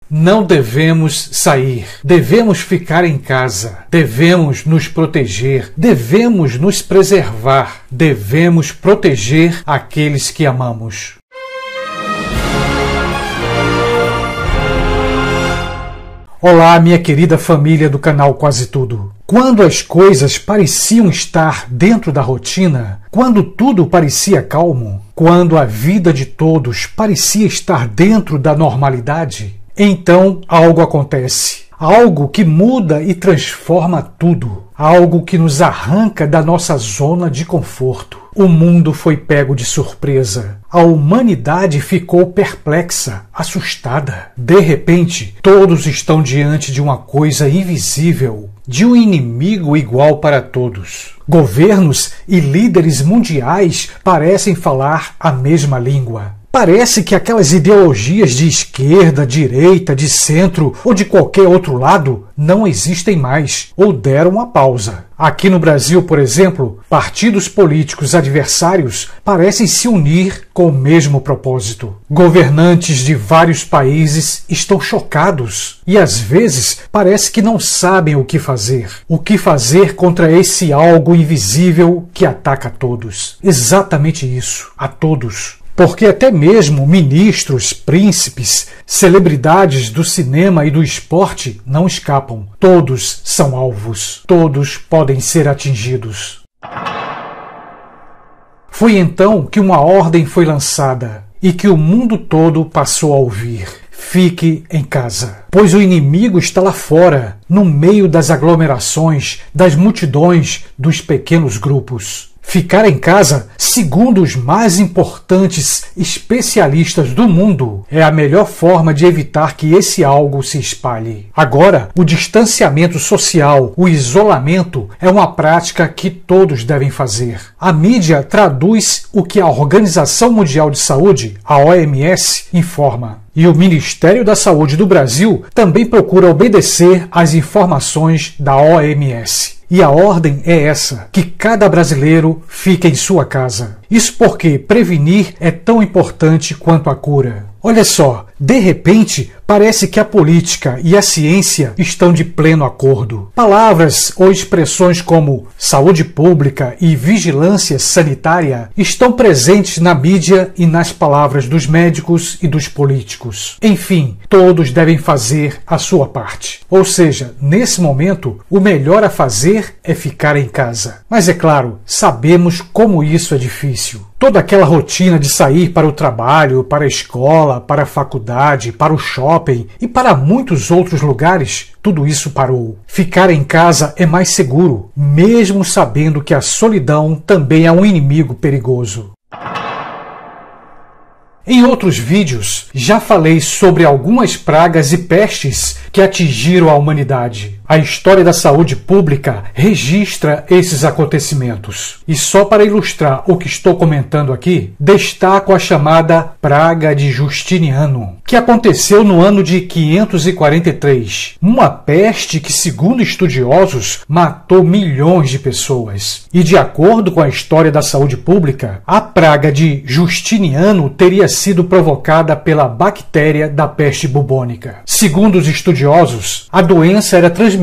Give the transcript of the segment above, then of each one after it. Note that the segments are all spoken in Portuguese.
Não devemos sair, devemos ficar em casa, devemos nos proteger, devemos nos preservar, devemos proteger aqueles que amamos. Olá, minha querida família do canal Quase Tudo. Quando as coisas pareciam estar dentro da rotina, quando tudo parecia calmo, quando a vida de todos parecia estar dentro da normalidade, então algo acontece. Algo que muda e transforma tudo. Algo que nos arranca da nossa zona de conforto. O mundo foi pego de surpresa. A humanidade ficou perplexa, assustada. De repente, todos estão diante de uma coisa invisível, de um inimigo igual para todos. Governos e líderes mundiais parecem falar a mesma língua. Parece que aquelas ideologias de esquerda, direita, de centro ou de qualquer outro lado não existem mais ou deram uma pausa. Aqui no Brasil, por exemplo, partidos políticos adversários parecem se unir com o mesmo propósito. Governantes de vários países estão chocados e às vezes parece que não sabem o que fazer. O que fazer contra esse algo invisível que ataca a todos. Exatamente isso, a todos. Porque até mesmo ministros, príncipes, celebridades do cinema e do esporte não escapam. Todos são alvos. Todos podem ser atingidos. Foi então que uma ordem foi lançada e que o mundo todo passou a ouvir. Fique em casa, pois o inimigo está lá fora, no meio das aglomerações, das multidões, dos pequenos grupos. Ficar em casa, segundo os mais importantes especialistas do mundo, é a melhor forma de evitar que esse algo se espalhe. Agora, o distanciamento social, o isolamento, é uma prática que todos devem fazer. A mídia traduz o que a Organização Mundial de Saúde, a OMS, informa. E o Ministério da Saúde do Brasil também procura obedecer às informações da OMS. E a ordem é essa, que cada brasileiro fique em sua casa. Isso porque prevenir é tão importante quanto a cura. Olha só, de repente, parece que a política e a ciência estão de pleno acordo. Palavras ou expressões como saúde pública e vigilância sanitária estão presentes na mídia e nas palavras dos médicos e dos políticos. Enfim, todos devem fazer a sua parte. Ou seja, nesse momento, o melhor a fazer é ficar em casa. Mas é claro, sabemos como isso é difícil. Toda aquela rotina de sair para o trabalho, para a escola, para a faculdade, para o shopping e para muitos outros lugares, tudo isso parou. Ficar em casa é mais seguro, mesmo sabendo que a solidão também é um inimigo perigoso. Em outros vídeos, já falei sobre algumas pragas e pestes que atingiram a humanidade. A história da saúde pública registra esses acontecimentos. E só para ilustrar o que estou comentando aqui, destaco a chamada Praga de Justiniano, que aconteceu no ano de 543. Uma peste que, segundo estudiosos, matou milhões de pessoas. E de acordo com a história da saúde pública, a praga de Justiniano teria sido provocada pela bactéria da peste bubônica. Segundo os estudiosos, a doença era transmitida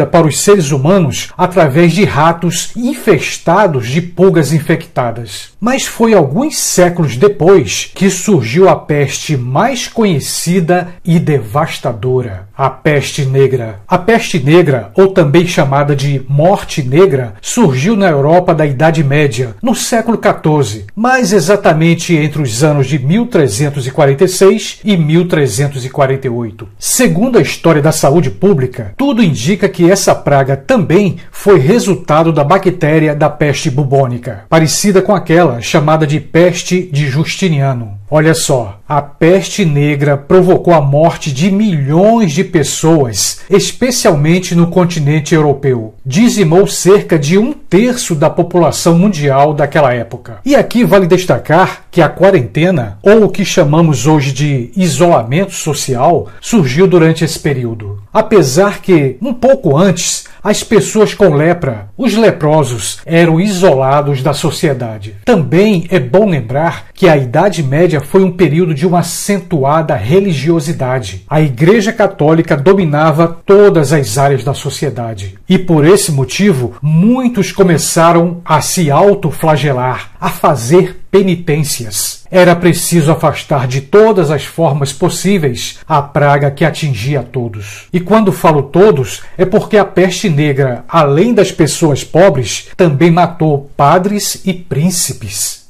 para os seres humanos através de ratos infestados de pulgas infectadas. Mas foi alguns séculos depois que surgiu a peste mais conhecida e devastadora, a peste negra. A peste negra, ou também chamada de morte negra, surgiu na Europa da Idade Média, no século XIV, mais exatamente entre os anos de 1346 e 1348. Segundo a história da saúde pública, tudo indica que essa praga também foi resultado da bactéria da peste bubônica, parecida com aquela chamada de peste de Justiniano. Olha só, a peste negra provocou a morte de milhões de pessoas, especialmente no continente europeu. Dizimou cerca de 1/3 da população mundial daquela época. E aqui vale destacar que a quarentena, ou o que chamamos hoje de isolamento social, surgiu durante esse período. Apesar que, um pouco antes, As pessoas com lepra, os leprosos, eram isolados da sociedade. Também é bom lembrar que a Idade Média foi um período de uma acentuada religiosidade. A Igreja Católica dominava todas as áreas da sociedade. E por esse motivo, muitos começaram a se autoflagelar, a fazer penitências. Era preciso afastar de todas as formas possíveis a praga que atingia a todos. E quando falo todos, é porque a peste negra, além das pessoas pobres, também matou padres e príncipes.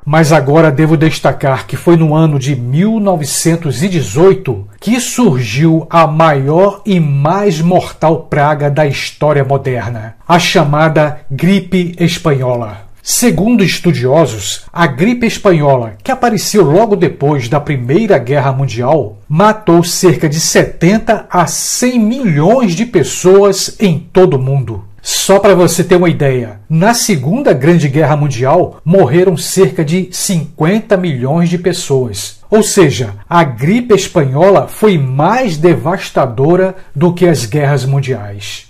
Mas agora devo destacar que foi no ano de 1918 que surgiu a maior e mais mortal praga da história moderna, a chamada gripe espanhola. Segundo estudiosos, a gripe espanhola, que apareceu logo depois da Primeira Guerra Mundial, matou cerca de 70 a 100 milhões de pessoas em todo o mundo. Só para você ter uma ideia, na Segunda Grande Guerra Mundial morreram cerca de 50 milhões de pessoas. Ou seja, a gripe espanhola foi mais devastadora do que as guerras mundiais.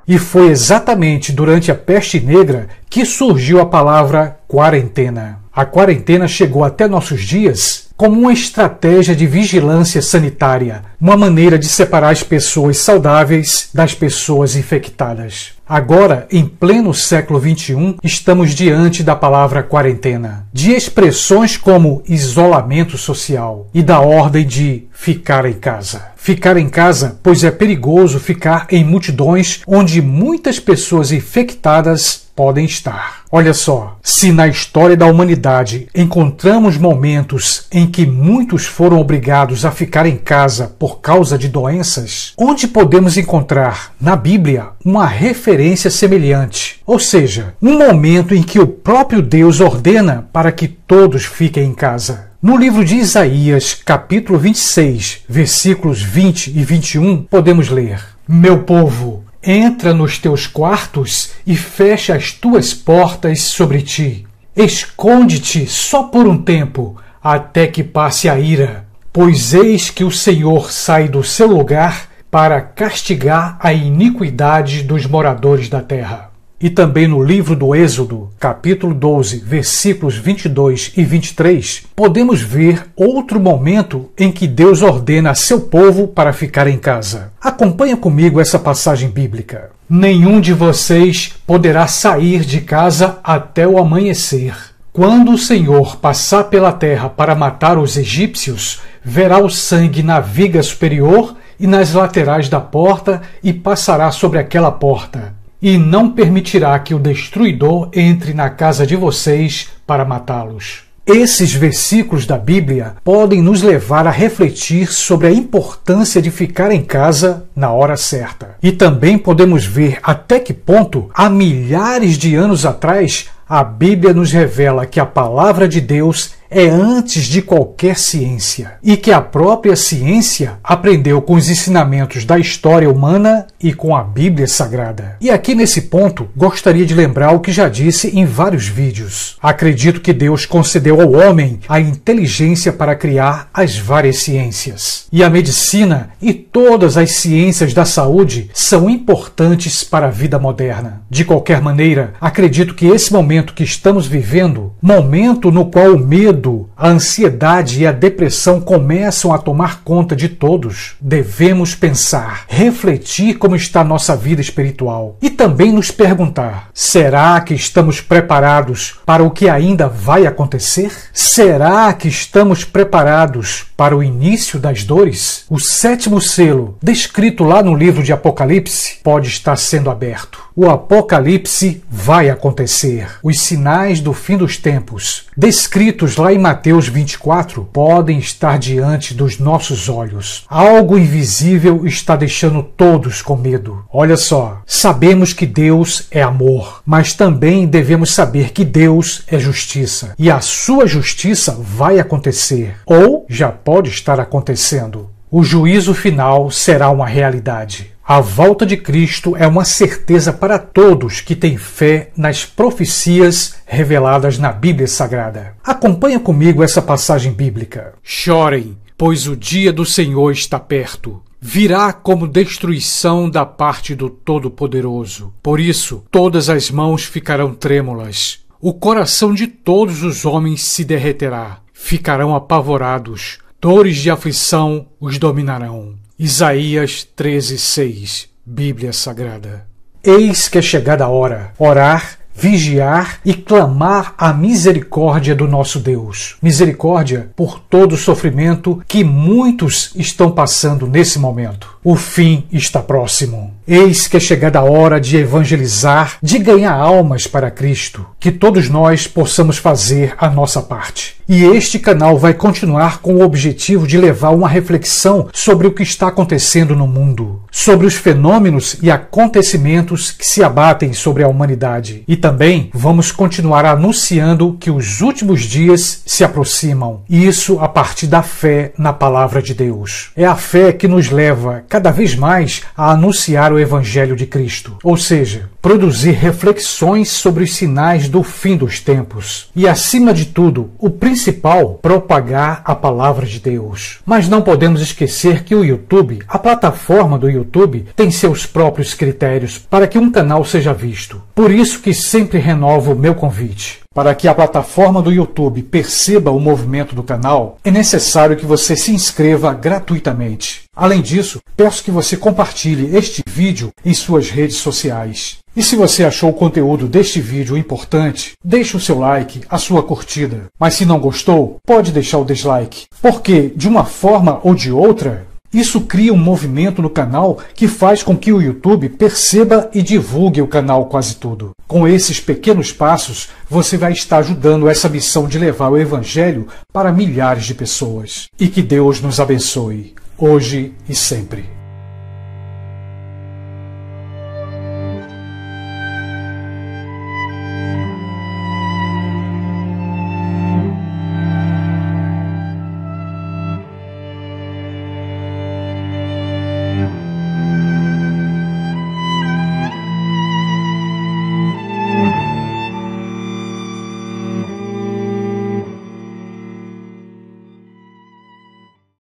E foi exatamente durante a peste negra que surgiu a palavra quarentena. A quarentena chegou até nossos dias como uma estratégia de vigilância sanitária, uma maneira de separar as pessoas saudáveis das pessoas infectadas. Agora, em pleno século XXI, estamos diante da palavra quarentena, de expressões como isolamento social e da ordem de ficar em casa. Ficar em casa, pois é perigoso ficar em multidões onde muitas pessoas infectadas podem estar. Olha só, se na história da humanidade encontramos momentos em que muitos foram obrigados a ficar em casa por causa de doenças, onde podemos encontrar na Bíblia uma referência semelhante, ou seja, um momento em que o próprio Deus ordena para que todos fiquem em casa. No livro de Isaías, capítulo 26, versículos 20 e 21, podemos ler: Meu povo, entra nos teus quartos e fecha as tuas portas sobre ti. Esconde-te só por um tempo, até que passe a ira, pois eis que o Senhor sai do seu lugar para castigar a iniquidade dos moradores da terra. E também no livro do Êxodo, capítulo 12, versículos 22 e 23, podemos ver outro momento em que Deus ordena a seu povo para ficar em casa. Acompanha comigo essa passagem bíblica. Nenhum de vocês poderá sair de casa até o amanhecer. Quando o Senhor passar pela terra para matar os egípcios, verá o sangue na viga superior e nas laterais da porta e passará sobre aquela porta. E não permitirá que o destruidor entre na casa de vocês para matá-los. Esses versículos da Bíblia podem nos levar a refletir sobre a importância de ficar em casa na hora certa. E também podemos ver até que ponto, há milhares de anos atrás, a Bíblia nos revela que a palavra de Deus é antes de qualquer ciência e que a própria ciência aprendeu com os ensinamentos da história humana e com a Bíblia Sagrada. E aqui nesse ponto, gostaria de lembrar o que já disse em vários vídeos. Acredito que Deus concedeu ao homem a inteligência para criar as várias ciências. E a medicina e todas as ciências da saúde são importantes para a vida moderna. De qualquer maneira, acredito que esse momento que estamos vivendo, momento no qual o medo, a ansiedade e a depressão começam a tomar conta de todos, devemos pensar, refletir como está nossa vida espiritual e também nos perguntar: será que estamos preparados para o que ainda vai acontecer? Será que estamos preparados para o início das dores? O 7º selo, descrito lá no livro de Apocalipse, pode estar sendo aberto. O Apocalipse vai acontecer. Os sinais do fim dos tempos, descritos lá em Mateus 24, podem estar diante dos nossos olhos. Algo invisível está deixando todos com medo. Olha só, sabemos que Deus é amor, mas também devemos saber que Deus é justiça. E a sua justiça vai acontecer, ou já pode estar acontecendo. O juízo final será uma realidade. A volta de Cristo é uma certeza para todos que têm fé nas profecias reveladas na Bíblia Sagrada. Acompanha comigo essa passagem bíblica. Chorem, pois o dia do Senhor está perto. virá como destruição da parte do Todo-Poderoso. Por isso, todas as mãos ficarão trêmulas. O coração de todos os homens se derreterá. Ficarão apavorados. Dores de aflição os dominarão. Isaías 13:6, Bíblia Sagrada. Eis que é chegada a hora. Orar, vigiar e clamar a misericórdia do nosso Deus. Misericórdia por todo o sofrimento que muitos estão passando nesse momento. O fim está próximo. Eis que é chegada a hora de evangelizar, de ganhar almas para Cristo. Que todos nós possamos fazer a nossa parte. E este canal vai continuar com o objetivo de levar uma reflexão sobre o que está acontecendo no mundo, sobre os fenômenos e acontecimentos que se abatem sobre a humanidade. E também vamos continuar anunciando que os últimos dias se aproximam. E isso a partir da fé na palavra de Deus. É a fé que nos leva cada vez mais a anunciar o Evangelho de Cristo, ou seja, produzir reflexões sobre os sinais do fim dos tempos e, acima de tudo, o principal, propagar a palavra de Deus. Mas não podemos esquecer que o YouTube, a plataforma do YouTube, tem seus próprios critérios para que um canal seja visto. Por isso que sempre renovo o meu convite. Para que a plataforma do YouTube perceba o movimento do canal, é necessário que você se inscreva gratuitamente. Além disso, peço que você compartilhe este vídeo em suas redes sociais. E se você achou o conteúdo deste vídeo importante, deixe o seu like, a sua curtida. Mas se não gostou, pode deixar o dislike. Porque, de uma forma ou de outra, isso cria um movimento no canal que faz com que o YouTube perceba e divulgue o canal Quase Tudo. Com esses pequenos passos, você vai estar ajudando essa missão de levar o Evangelho para milhares de pessoas. E que Deus nos abençoe, hoje e sempre.